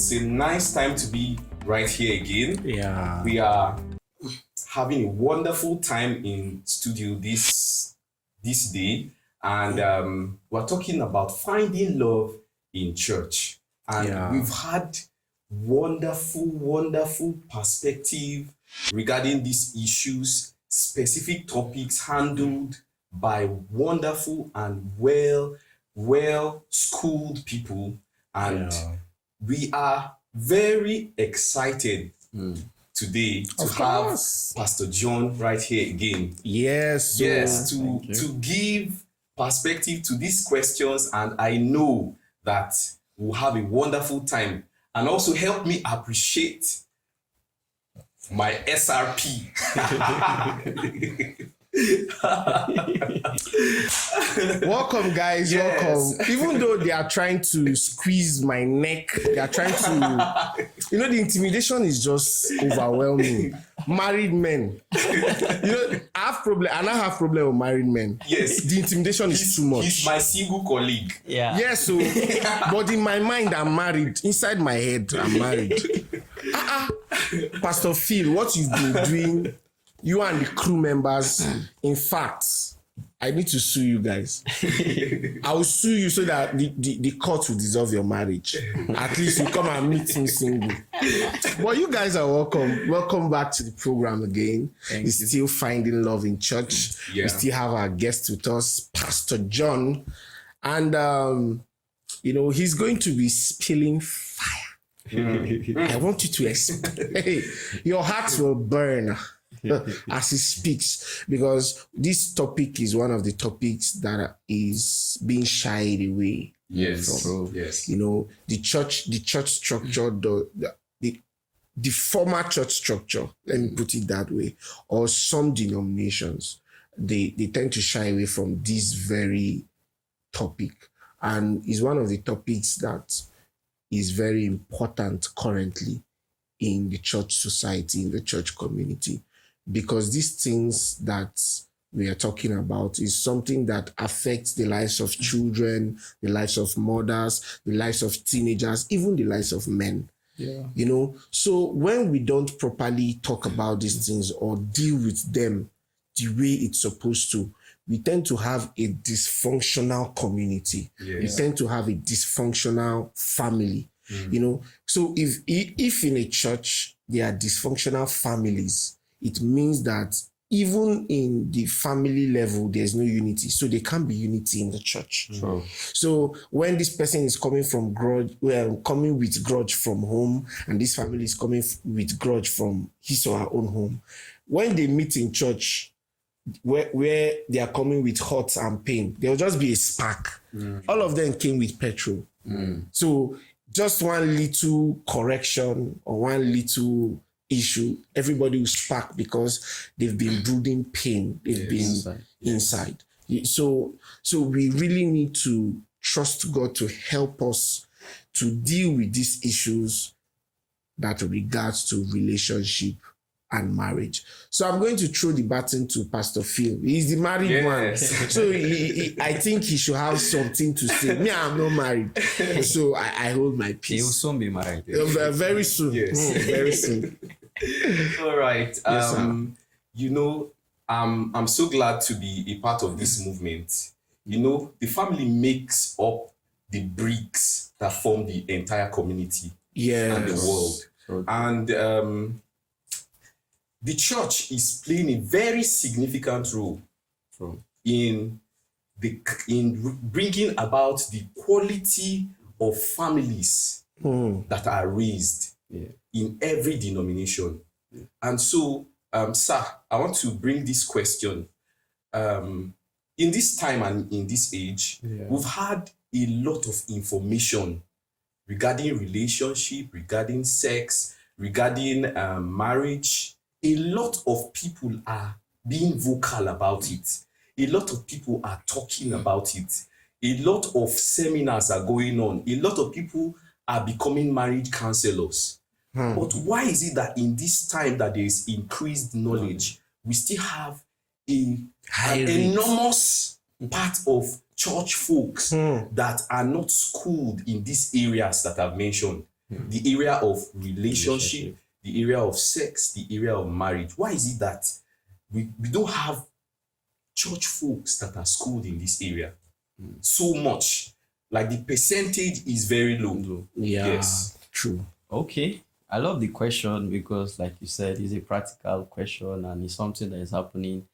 It's a nice time to be right here again. Yeah. We are having a wonderful time in studio this day, and we're talking about finding love in church. And we've had wonderful perspective regarding these issues, specific topics handled by wonderful and well schooled people, and we are very excited today to have Pastor John right here again. Yes. To give perspective to these questions, and I know that we'll have a wonderful time, and also help me appreciate my SRP. Welcome, guys. Yes. Welcome. Even though they are trying to squeeze my neck, they are trying to, the intimidation is just overwhelming. Married men, I have problem, and I have problem with married men. Yes, the intimidation is too much. He's my single colleague. Yeah. Yes, so, but in my mind, I'm married. Inside my head, I'm married. Pastor Phil, what you've been doing, you and the crew members, in fact, I need to sue you guys. I will sue you so that the court will dissolve your marriage. At least you come and meet me single. But you guys are welcome. Welcome back to the program again. We're still finding love in church. Yeah. We still have our guest with us, Pastor John. And, he's going to be spilling fire. I want you to explain. Your heart will burn as he speaks, because this topic is one of the topics that is being shied away. Yes. From. Yes. The church structure, the former church structure, let me put it that way, or some denominations, they tend to shy away from this very topic. And it's one of the topics that is very important currently in the church society, in the church community, because these things that we are talking about is something that affects the lives of children, the lives of mothers, the lives of teenagers, even the lives of men. Yeah. So when we don't properly talk about these things or deal with them the way it's supposed to, we tend to have a dysfunctional community. Yes. We tend to have a dysfunctional family. So if in a church there are dysfunctional families, it means that even in the family level, there's no unity. So there can't be unity in the church. So when this person is coming with grudge from home, and this family is coming with grudge from his or her own home, when they meet in church, where they are coming with hurt and pain, there will just be a spark. All of them came with petrol. So just one little correction or one little issue, everybody will spark because they've been brooding pain. They've been inside. So we really need to trust God to help us to deal with these issues that regards to relationship and marriage. So I'm going to throw the baton to Pastor Phil. He's the married one. So I think he should have something to say. Me, I'm not married. So I hold my peace. He will soon be married. Very soon. Yes. Very soon. All right. Yes, sir. I'm so glad to be a part of this movement. The family makes up the bricks that form the entire community and the world. And the church is playing a very significant role in bringing about the quality of families that are raised in every denomination. And so, sir, I want to bring this question. In this time and in this age, we've had a lot of information regarding relationship, regarding sex, regarding marriage. A lot of people are being vocal about it. A lot of people are talking about it. A lot of seminars are going on. A lot of people are becoming marriage counselors. But why is it that in this time that there is increased knowledge, we still have an enormous part of church folks that are not schooled in these areas that I've mentioned? the area of relationship, the area of sex, the area of marriage. Why is it that we don't have church folks that are schooled in this area so much? Like the percentage is very low. Yeah, Yes. true. Okay. I love the question because, like you said, it's a practical question and it's something that is happening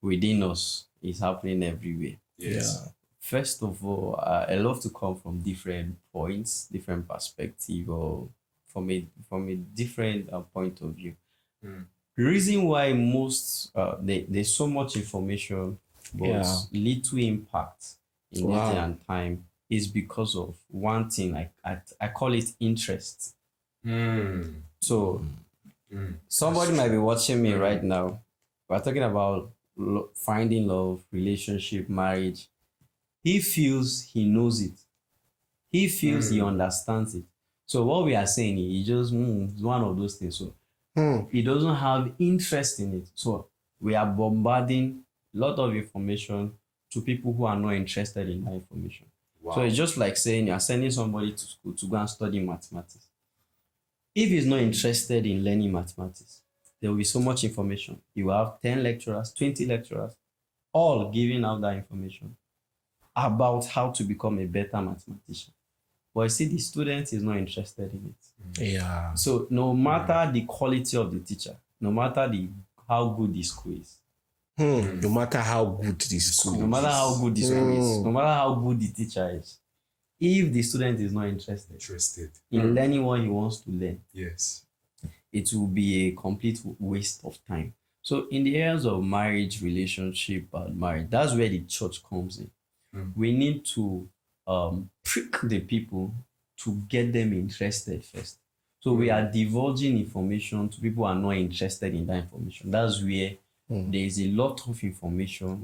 within us. It's happening everywhere. Yes. Yeah. First of all, I love to come from different points, different perspective, or from a different point of view. The reason why most there's so much information but little impact in this day and time is because of one thing. I call it interest. So somebody might be watching me right now. We're talking about finding love, relationship, marriage. He feels he knows it. He feels he understands it. So what we are saying, he just it's one of those things. So he doesn't have interest in it. So we are bombarding a lot of information to people who are not interested in that information. Wow. So it's just like saying you're sending somebody to school to go and study mathematics. If he's not interested in learning mathematics, there will be so much information. You will have 10 lecturers, 20 lecturers, all giving out that information about how to become a better mathematician. But you see, the student is not interested in it. Yeah. So no matter the quality of the teacher, no matter how good the school is, No matter how good this school no matter how good the school is, no matter how good the teacher is, if the student is not interested in learning what he wants to learn, yes, it will be a complete waste of time. So in the areas of marriage, relationship, and marriage, that's where the church comes in. We need to prick the people to get them interested first. So we are divulging information to people who are not interested in that information. That's where there is a lot of information,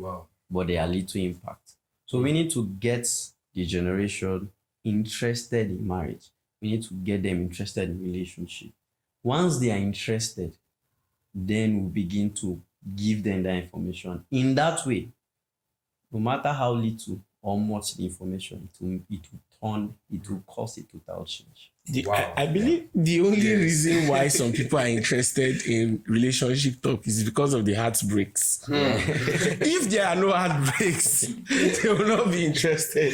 but there are little impact. So we need to get the generation interested in marriage. We need to get them interested in relationship. Once they are interested, then we begin to give them that information. In that way, no matter how little or much the information, it will cause a total change. I believe the only reason why some people are interested in relationship talk is because of the heartbreaks. If there are no heartbreaks, they will not be interested.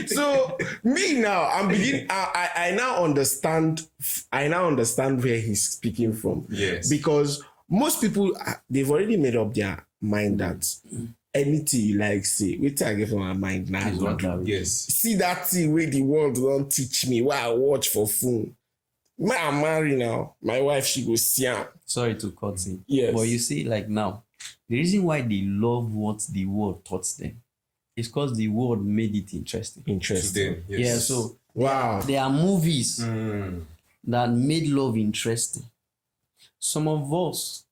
So me now, I now understand where he's speaking from. Yes. Because most people, they've already made up their mind that anything you like say, wait I get from my mind now. Yes. See that thing where the world don't teach me, why I watch for phone. I'm married now. My wife, she goes see am. Sorry to cut in. Yes. But you see, like now, the reason why they love what the world taught them is because the world made it interesting. Interesting. Yes. Yeah, so Wow. there are movies that made love interesting. Some of us,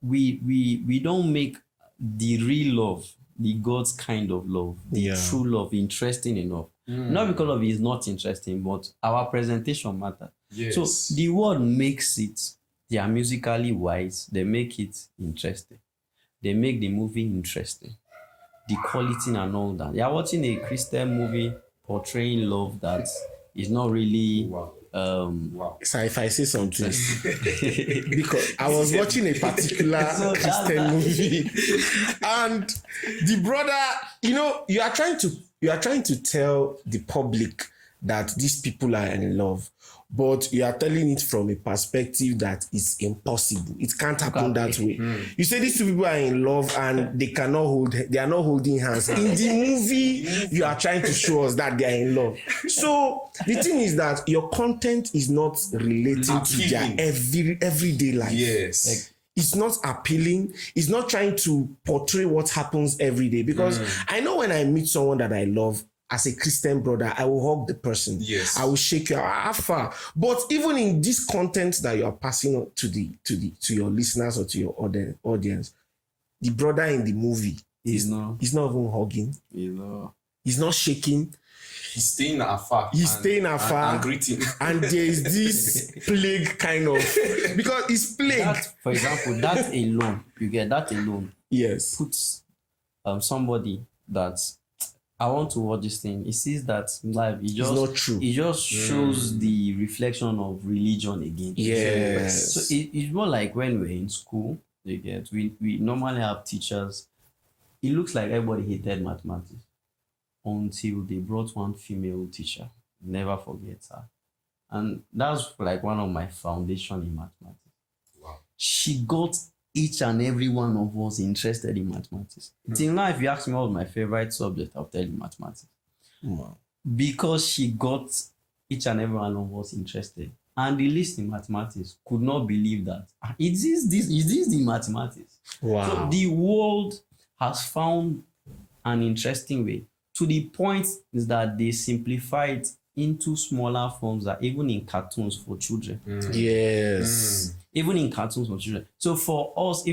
we don't make the real love, the God's kind of love, the true love interesting enough. Not because of it's not interesting, but our presentation matters. Yes. So the world makes it, they are musically wise, they make it interesting. They make the movie interesting. The quality and all that. You are watching a Christian movie portraying love that is not really So if I say something, because I was watching a particular Christian movie, and the brother, you are trying to tell the public that these people are in love, but you are telling it from a perspective that is impossible. It can't happen that way. You say these two people are in love and they are not holding hands. In the movie, you are trying to show us that they are in love. So the thing is that your content is not relating to their everyday life. Yes. It's not appealing. It's not trying to portray what happens every day. Because I know when I meet someone that I love, as a Christian brother, I will hug the person. Yes. I will shake your afar. But even in this content that you are passing on to your listeners or to your audience, the brother in the movie he's not even hugging. He's not shaking. He's staying afar. And greeting. And there is this plague kind of, because it's plague. That, for example, that alone, you get that alone. Yes. Puts somebody that's I want to watch this thing. It sees that life. It's not true. It just shows the reflection of religion again. Yes. So it's more like when we're in school. You get we normally have teachers. It looks like everybody hated mathematics until they brought one female teacher. Never forget her, and that's like one of my foundation in mathematics. Wow. She got each and every one of us interested in mathematics. Till now, if you ask me what was my favorite subject, I'll tell you mathematics. Wow. Because she got each and every one of us interested. And the list in mathematics could not believe that. Is this the mathematics? Wow. So the world has found an interesting way to the point is that they simplify it into smaller forms that even in cartoons for children. Yes. Even in cartoons for children. So for us,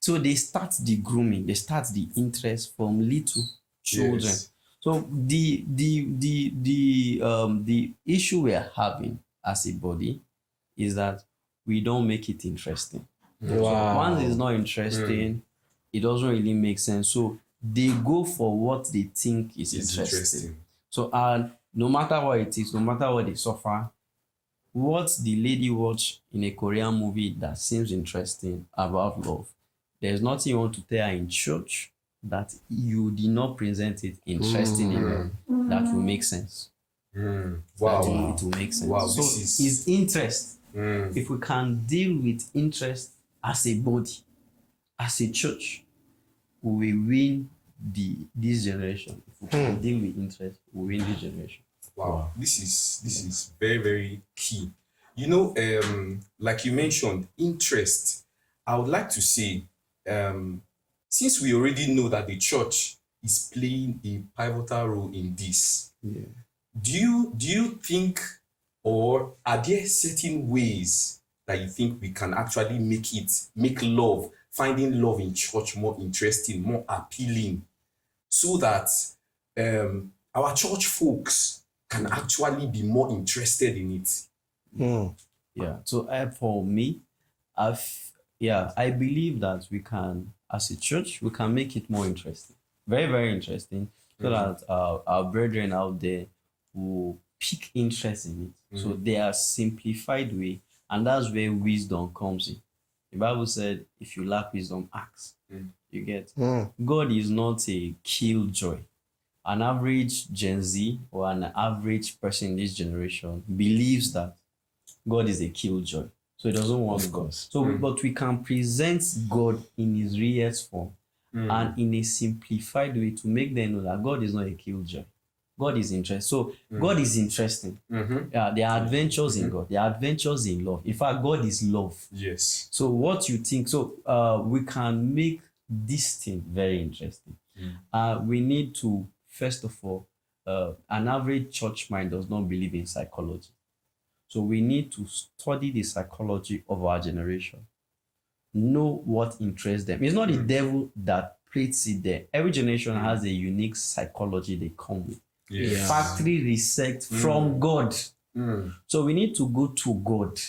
so they start the grooming, they start the interest from little children. Yes. So the issue we are having as a body is that we don't make it interesting. So Wow. once it's not interesting, it doesn't really make sense. So they go for what they think is It's interesting. So no matter what it is, no matter what they suffer, what the lady watch in a Korean movie that seems interesting about love, there's nothing you want to tell her in church that you did not present it interesting enough that will make sense. Wow. It will make sense. Wow, So this is- it's interest. If we can deal with interest as a body, as a church, we will win this generation. If we can deal with interest, we win this generation. Wow, this is very, very key. You know, like you mentioned, interest. I would like to say, since we already know that the church is playing a pivotal role in this, do you think, or are there certain ways that you think we can actually make love, finding love in church more interesting, more appealing, so that our church folks can actually be more interested in it? Yeah. So for me, I believe that we can, as a church, we can make it more interesting, very, very interesting, so that our brethren out there will pick interest in it. So they are simplified way, and that's where wisdom comes in. The Bible said, "If you lack wisdom, ask." You get. God is not a killjoy. An average Gen Z or an average person in this generation believes that God is a killjoy. So he doesn't want God. So, but we can present God in his realest form and in a simplified way to make them know that God is not a killjoy. God is interesting. So God is interesting. Yeah, there are adventures in God. There are adventures in love. In fact, God is love. Yes. So what you think? So we can make this thing very interesting. We need to, first of all, an average church mind does not believe in psychology. So we need to study the psychology of our generation. Know what interests them. It's not the devil that plates it there. Every generation has a unique psychology they come with. Yes. Factory reset from God. So we need to go to God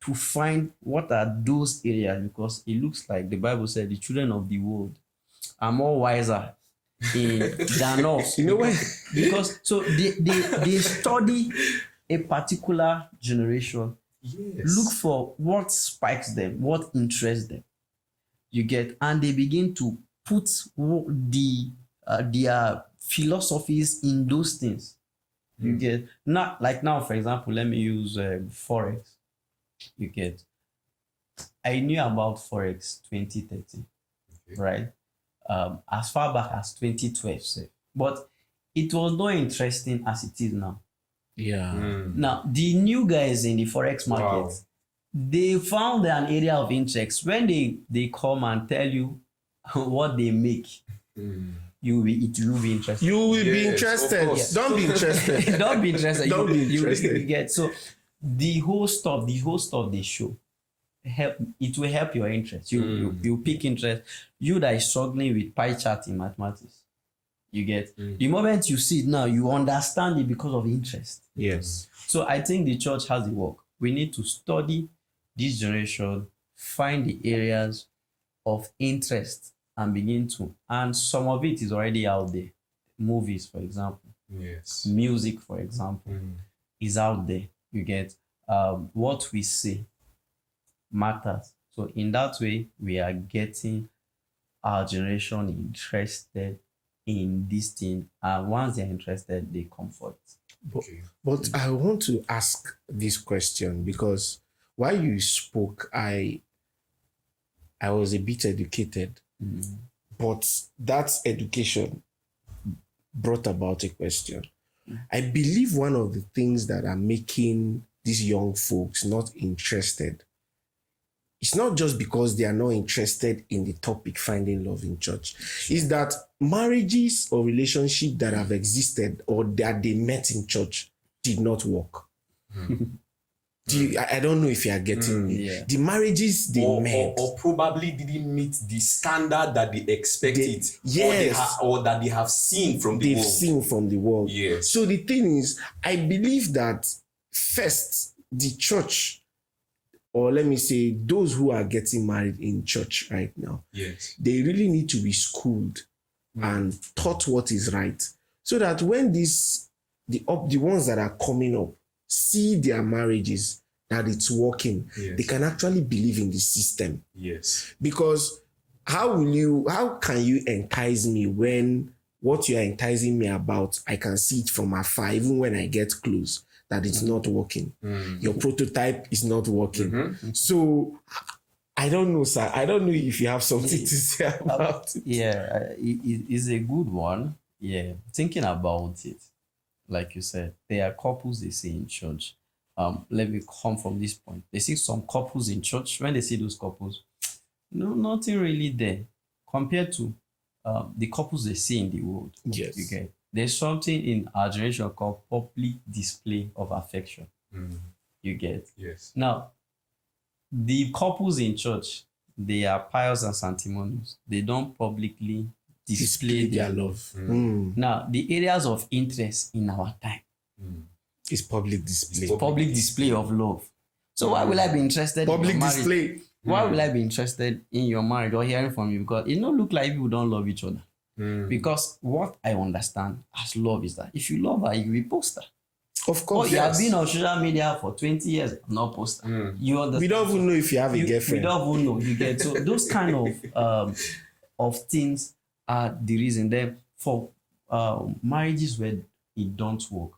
to find what are those areas, because it looks like the Bible said the children of the world are more wiser than us. You know why? Because so they study a particular generation, Yes. look for what spikes them, what interests them. You get, and they begin to put their philosophies in those things. You get, not like now, for example, let me use Forex. You get, I knew about Forex 2013, right? As far back as 2012, say. But it was not interesting as it is now. Yeah. Now, the new guys in the Forex market, they found an area of interest. When they come and tell you what they make, it will be interesting. You will be Yes, interested. of course. Don't be interested. Don't be interested. Don't be interested. You get, so the whole stuff they show, it will help your interest. You pick interest. You that is struggling with pie chart in mathematics, you get, the moment you see it now, you understand it because of interest. Yes. So I think the church has the work. We need to study this generation, find the areas of interest and begin to, and some of it is already out there. movies, for example, Yes. music, for example, is out there. You get what we say matters. So in that way, we are getting our generation interested in this thing, and once they're interested, they come for it. Okay. But I want to ask this question because while you spoke, I was a bit educated, but that education brought about a question. I believe one of the things that are making these young folks not interested, it's not just because they are not interested in the topic finding love in church. Is that marriages or relationships that have existed or that they met in church did not work. I don't know if you are getting me. Yeah. The marriages they met. Or probably didn't meet the standard that they expected, yes. or that they have seen from the They've world. seen from the world. Yes. So the thing is, I believe that first, the church, or let me say, those who are getting married in church right now, Yes. they really need to be schooled and taught what is right. So that when the ones that are coming up see their marriages, that it's working, Yes. they can actually believe in the system. Yes. Because how can you entice me when what you are enticing me about, I can see it from afar, even when I get close, that it's not working. Your prototype is not working. So I don't know, sir. I don't know if you have something to say about it. Yeah, it's a good one. Yeah, thinking about it, like you said, there are couples they see in church. Let me come from this point. They see some couples in church. When they see those couples, no, nothing really there compared to the couples they see in the world. Yes. You get there's something in our generation called public display of affection. You get Yes. now the couples in church, they are pious and sanctimonious. They don't publicly display their love. Now, the areas of interest in our time It's public display. public display of love. So why will I be interested Public in your marriage? display. Why will I be interested in your marriage or hearing from you? Because it don't look like people don't love each other. Because what I understand as love is that if you love her, you will post her. Of Oh, course. you have Yes. been on social media for 20 years, not post her. You understand? We don't even know if you have a We girlfriend. don't even know. You get so those kind of things are the reason. Then for marriages where it don't work,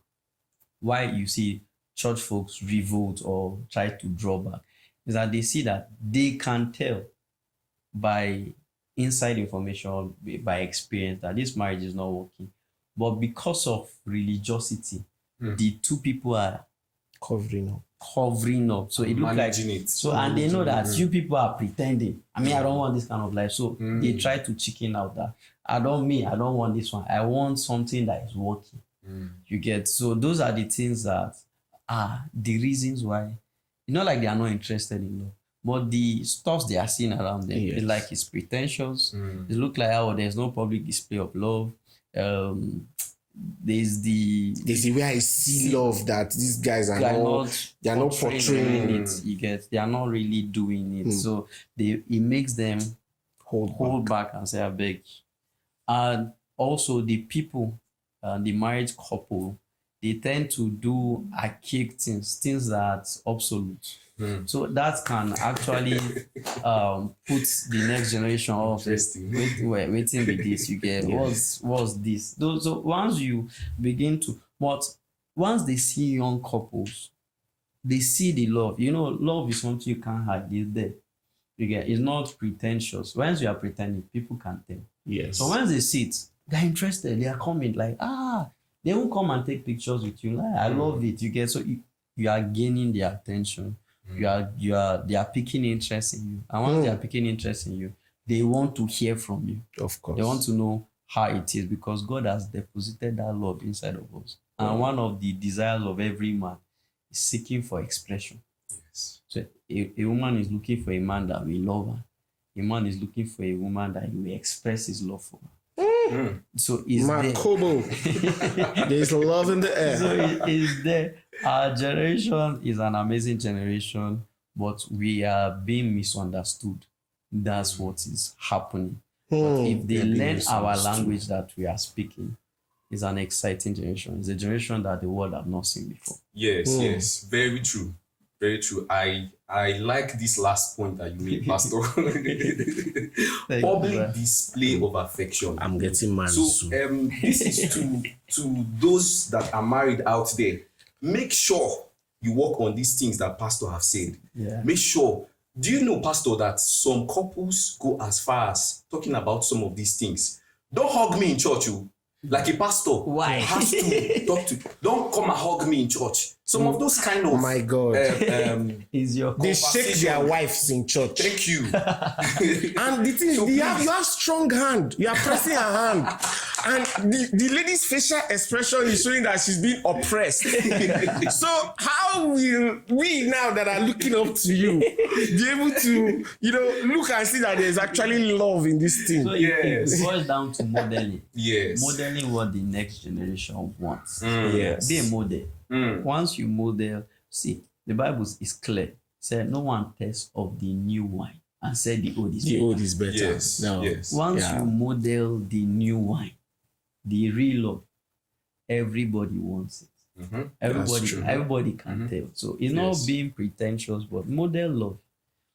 why you see church folks revolt or try to draw back is that they see that they can tell by inside information, by experience, that this marriage is not working. But because of religiosity, the two people are Covering up. covering up. So it looks like Managing it. so, and they know that you people are pretending. I mean, I don't want this kind of life. So they try to chicken out that I don't want this one. I want something that is working. You get so those are the things that are the reasons why it's not like they are not interested in love, but the stuff they are seeing around them Yes. is like it's pretentious. It look like there's no public display of love. There's the way I see love that these guys are they are not portraying it. You get they are not really doing it. So it makes them hold back and say I beg. And also the people, the married couple, they tend to do archaic things that's obsolete. So that can actually put the next generation off. Interesting. Waiting with this, you get what's this? So once you begin to, but once they see young couples, they see the love. You know, love is something you can't hide. It's there. You get it's not pretentious. Once you are pretending, people can tell. Yes. So once they see it, they're interested. They are coming like they won't come and take pictures with you. Like, I love it. You get so you are gaining their attention. They are picking interest in you. And once they are picking interest in you, they want to hear from you. Of course. They want to know how it is because God has deposited that love inside of us. And one of the desires of every man is seeking for expression. Yes. So a woman is looking for a man that will love her. A man is looking for a woman that will express his love for her. So is there. Makobo. There's love in the air. So it is there. Our generation is an amazing generation, but we are being misunderstood. That's what is happening. But if they learn our language that we are speaking, is an exciting generation. It's a generation that the world have not seen before. Yes, very true. Very true. I like this last point that you made, Pastor. Public display of affection. I'm getting married So soon. this is to those that are married out there. Make sure you work on these things that Pastor have said. Yeah. Make sure. Do you know, Pastor, that some couples go as far as talking about some of these things? Don't hug me in church, you. Like a pastor. Why? Has to talk to. Don't come and hug me in church. Some of those kind of. My God. Is your They shake their wives in church. Thank you. And the thing is, So you have strong hand. You are pressing her hand. And the lady's facial expression is showing that she's being oppressed. So how will we now that are looking up to you be able to, look and see that there's actually love in this thing? So it boils down to modeling. Yes. Modeling what the next generation wants. Yes. Be a model. Once you model, see, the Bible is clear. It said, no one tests of the new wine and said the old is The better. old is better. Yes. No. Yes. Once you model the new wine, the real love, everybody wants it. Everybody can tell. So it's not being pretentious, but model love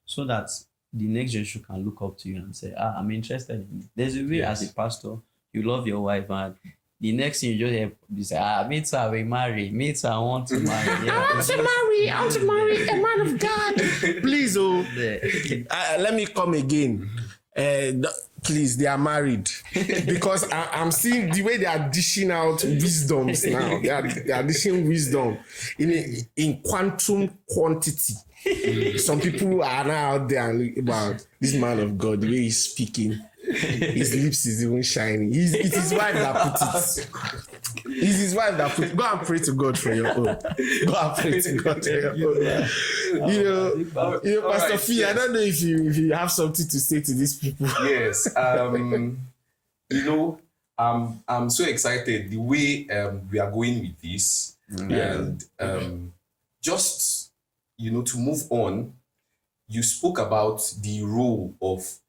so that the next generation can look up to you and say, I'm interested in it. There's a way as a pastor, you love your wife, and the next thing you just hear, you say, me too, I will marry. Me too, I want to marry. I want to marry a man of God. Please, let me come again. Please, they are married. Because I'm seeing the way they are dishing out wisdoms now. They are dishing wisdom in quantum quantity. Some people are now out there and about this man of God, the way he's speaking. His lips is even shining. It's his wife that put it. It's his wife that put it. Go and pray to God for your own. Go and pray to God for your own. Pastor right, Fee, I don't know if you have something to say to these people. Yes. I'm so excited the way we are going with this. And just to move on, you spoke about the role of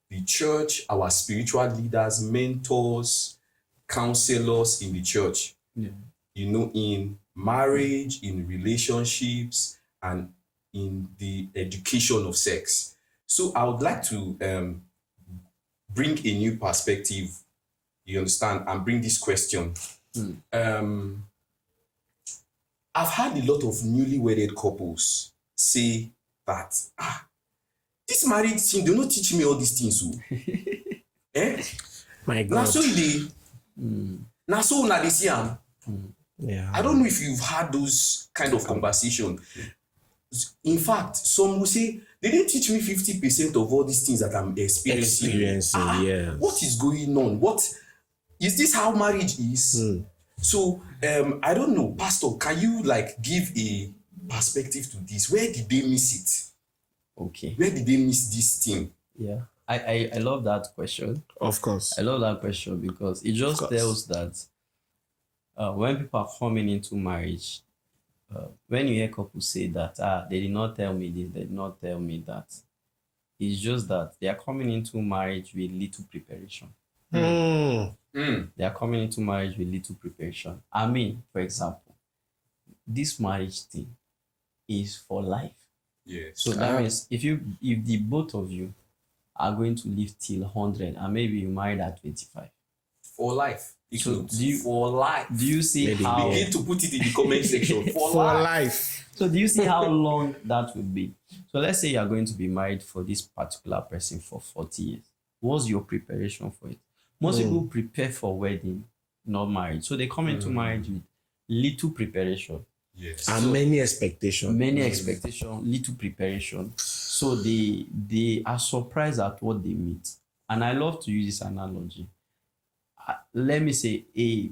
the church, our spiritual leaders, mentors, counselors in the church. In marriage, in relationships, and in the education of sex. So I would like to bring a new perspective, you understand, and bring this question. I've had a lot of newly wedded couples say that, this marriage thing, do not teach me all these things. My God. Now so they see am. I don't know if you've had those kind of conversation. In fact, some will say, they didn't teach me 50% of all these things that I'm experiencing. What is going on? What is this? How marriage is? So I don't know, Pastor, can you give a perspective to this? Where did they miss it? Okay. Where did they miss this thing? Yeah. I love that question. Of course. I love that question because it just tells that when people are coming into marriage, when you hear couples say that, they did not tell me this, they did not tell me that, it's just that they are coming into marriage with little preparation. They are coming into marriage with little preparation. I mean, for example, this marriage thing is for life. Yes. So that means if the both of you are going to live till 100 and maybe you married at 25. For life. So for life. Do you see how begin to put it in the comment section? For life. So do you see how long that would be? So let's say you are going to be married for this particular person for 40 years. What's your preparation for it? Most people prepare for wedding, not marriage. So they come into marriage with little preparation. Yes. And many expectations. Little preparation. So they are surprised at what they meet. And I love to use this analogy. Let me say,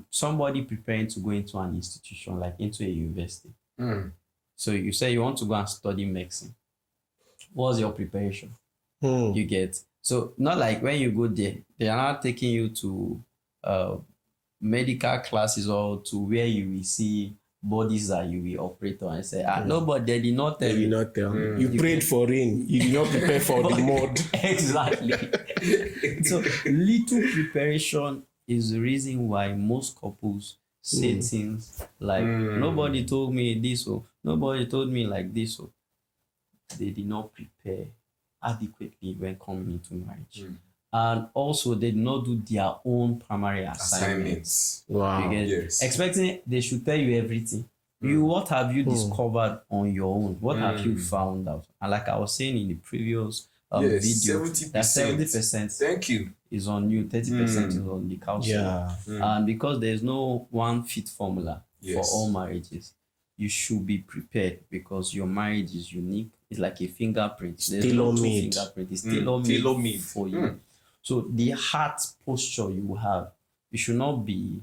somebody preparing to go into an institution, like into a university. So you say you want to go and study medicine. What's your preparation? You get. So not like when you go there, they are not taking you to medical classes or to where you will see bodies that you will operate on and say, no, but they did not tell you. you. Not tell me. You prayed for rain. You did not prepare for the mud. Exactly. So little preparation is the reason why most couples say things like, nobody told me this, or nobody told me like this, or they did not prepare adequately when coming into marriage. And also, they did not do their own primary assignments. Wow. Yes. Expecting they should tell you everything. What have you discovered on your own? What have you found out? And like I was saying in the previous video, 70%. that 70% Thank you. is on you, 30% is on the counselor. Yeah. And because there's no one fit formula for Yes. all marriages, you should be prepared, because your marriage is unique. It's like a fingerprint. There's no two Tailor-made. fingerprint. It's Tailor-made. tailor-made for you. So the heart posture you have, you should not be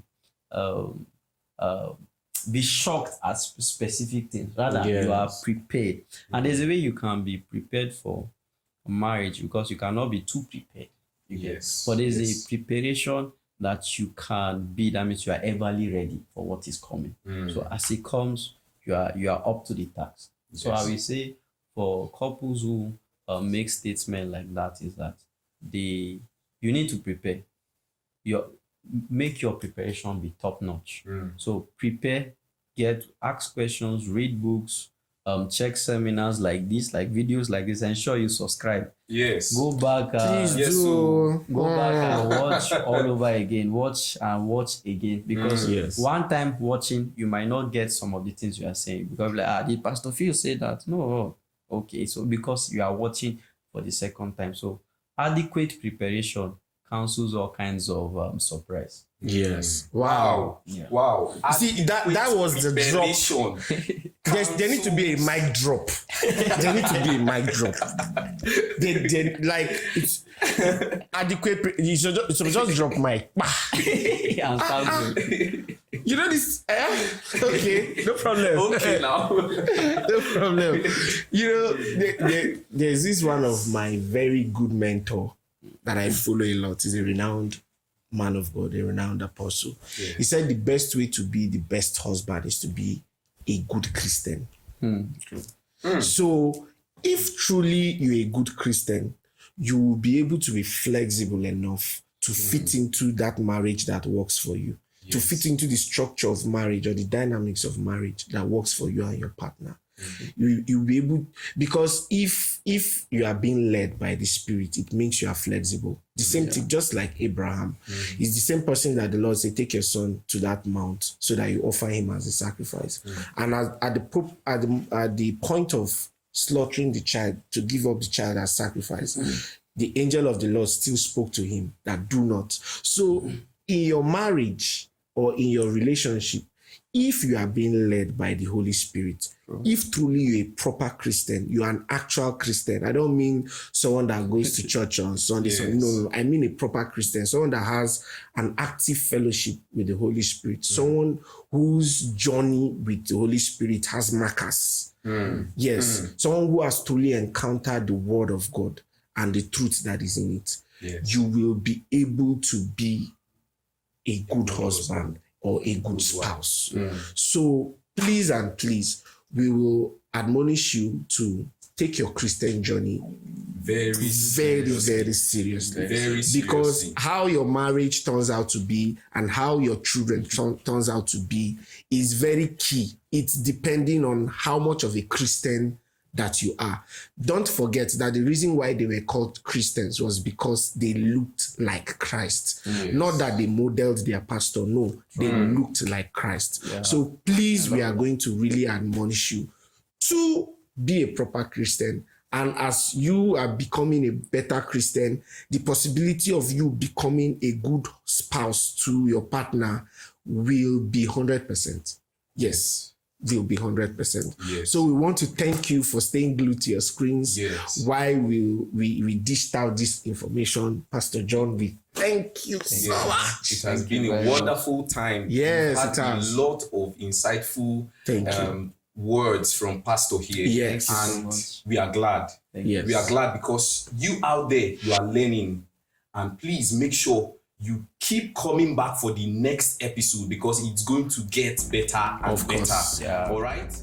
shocked at specific things. Rather, you are prepared. And there's a way you can be prepared for marriage, because you cannot be too prepared. Yes. But there's a preparation that you can be. That means you are everly ready for what is coming. So as it comes, you are up to the task. So I will say, for couples who make statements like that, is that you need to prepare. Make your preparation be top notch. So prepare, ask questions, read books, check seminars like this, like videos like this. Ensure you subscribe. Yes. Go back. Please yes, do. Go back and watch all over again. Watch and watch again, because Yes. one time watching, you might not get some of the things you are saying, because like, did Pastor Phil say that? No. Okay, so because you are watching for the second time, so adequate preparation cancels all kinds of surprise. Yes. Wow. Yeah. Wow. You see, that was the drop. There need to be a mic drop. There need to be a mic drop. They like, it's adequate. You should just drop mic. And sound good. You know this? Okay, no problem. Okay now. No problem. You know, there's this one of my very good mentor that I follow a lot. He's a renowned man of God, a renowned apostle. Yeah. He said the best way to be the best husband is to be a good Christian. So if truly you're a good Christian, you will be able to be flexible enough to fit into that marriage that works for you, to fit into the structure of marriage or the dynamics of marriage that works for you and your partner. You'll be able, because if you are being led by the Spirit, it means you are flexible. The same thing, just like Abraham. It's the same person that the Lord said, take your son to that mount so that you offer him as a sacrifice. And at the point of slaughtering the child, to give up the child as sacrifice, the angel of the Lord still spoke to him that do not. So in your marriage or in your relationship, if you are being led by the Holy Spirit, if truly you're a proper Christian, you're an actual Christian. I don't mean someone that goes to church on Sunday. No, I mean a proper Christian, someone that has an active fellowship with the Holy Spirit, someone whose journey with the Holy Spirit has markers. Yes, someone who has truly encountered the Word of God and the truth that is in it. Yes. You will be able to be a good husband or a good spouse. So please and please, we will admonish you to take your Christian journey very seriously. Because how your marriage turns out to be and how your children turns out to be is very key. It's depending on how much of a Christian that you are. Don't forget that the reason why they were called Christians was because they looked like Christ. Not that they modeled their pastor. No, they looked like Christ. So please, we are going to really admonish you to be a proper Christian. And as you are becoming a better Christian, the possibility of you becoming a good spouse to your partner will be 100%. Yes. Will be 100%. Yes. So we want to thank you for staying glued to your screens while we dished out this information. Pastor John, we thank you so much. It has been a wonderful time. Yes, We've had a lot of insightful words from Pastor here. Yes. And we are glad. Yes. We are glad because you out there, you are learning. And please make sure you keep coming back for the next episode because it's going to get better and better. Yeah. All right?